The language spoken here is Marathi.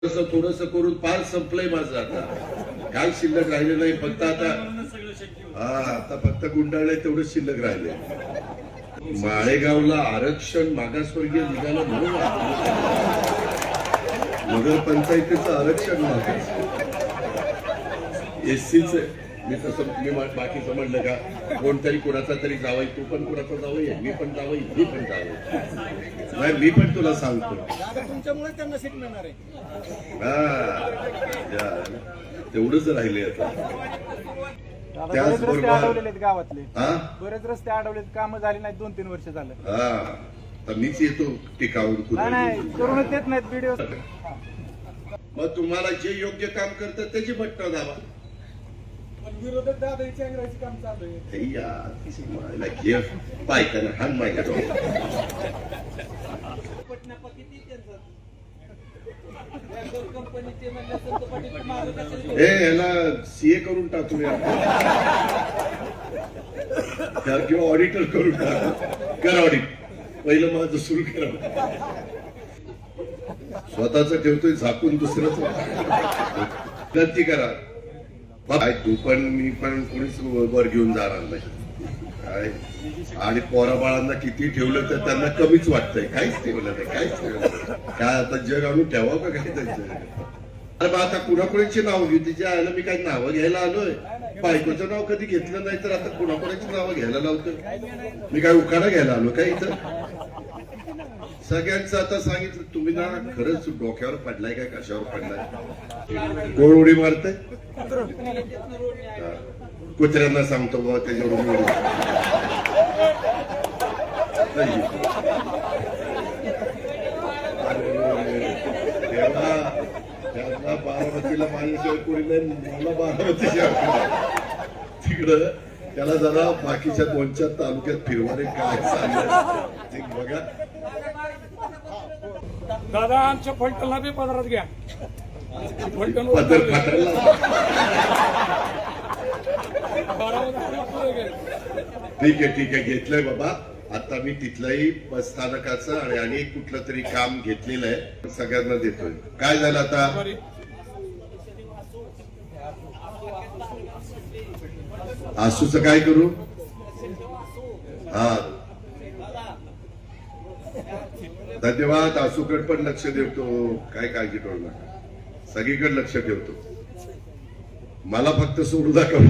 असं थोडस करून पार संपलंय माझं आता. काय शिल्लक राहिले नाही, फक्त आता आता फक्त गुंडाळलंय तेवढं शिल्लक राहिले. माळेगावला आरक्षण मागासवर्गीय निघालं म्हणून नगरपंचायतीचं आरक्षण मागास एससीच. मी तसं मी बाकीचं म्हणलं का कोणतरी कोणाचा तरी जावई, तू पण कोणाचा जावई आहे, मी पण जावई, मी पण जावई नाही. मी पण तुला सांगतो तुमच्यामुळे त्यांना सीट मिळणार आहे. तेवढंच राहिले आता. त्याचबरोबर गावातले हा बरेच रस्ते अडवलेत, काम झाली नाही 2-3 वर्ष झालं. हा तर मीच येतो टिकावून. नाही करूनच देत नाहीत व्हिडिओ. मग तुम्हाला जे योग्य काम करतात त्याची बटणं दाबा. विरोधक दादाची अंग्रेजी काम चालू आहे. पायकाना हान माझ्या याला सीए करून टाकूया किंवा ऑडिटर करून टाकू. करा ऑडिट, पहिलं माझं सुरू करा. स्वतःच ठेवतोय झाकून, दुसरंच गलती करा. काय तू पण मी पण कोणीच वर घेऊन जाणार नाही काय. आणि पोराबाळांना किती ठेवलं तर त्यांना कमीच वाटतंय. काहीच ठेवलं नाही, काहीच ठेवलं नाही. काय आता जग आणून ठेवावं का काय त्यांचं. अरे बा आता कुणाकुणाची नाव घेऊ. तिच्या आयला मी काही नावं घ्यायला आलोय. बायकोचं नाव कधी घेतलं नाही तर आता कुणाकुणाची नावं घ्यायला लावतोय. मी काय उखाणा घ्यायला आलो काय इथं. सगळ्यांचं आता सांगितलं. तुम्ही ना खरंच डोक्यावर पडलाय काय कशावर पडलाय. कोण उडी मारतय. कुत्र्यांना सांगतो बाबा त्याच्यावर त्यांना बारामतीला माझ्याशिवाय कोणी नाही. मला बारामतीशिवाय तिकडं त्याला जरा बाकीच्या 2-4 तालुक्यात फिरवाने काय सांगितलं बघा. दादा आमच्या फलटणला बी पदरात घ्या. पदर फाटायला ठीक आहे घेतलंय बाबा. आता मी तिथलंही बस स्थानकाचं आणि कुठलं तरी काम घेतलेलं आहे. सगळ्यांना देतोय. काय झालं आता. आसूचं काय करू. हा धन्यवाद. आसूकडे पण लक्ष देतो. काय काळजी करू नका. सगळीकडे लक्ष ठेवतो. मला फक्त सोडू दाखव.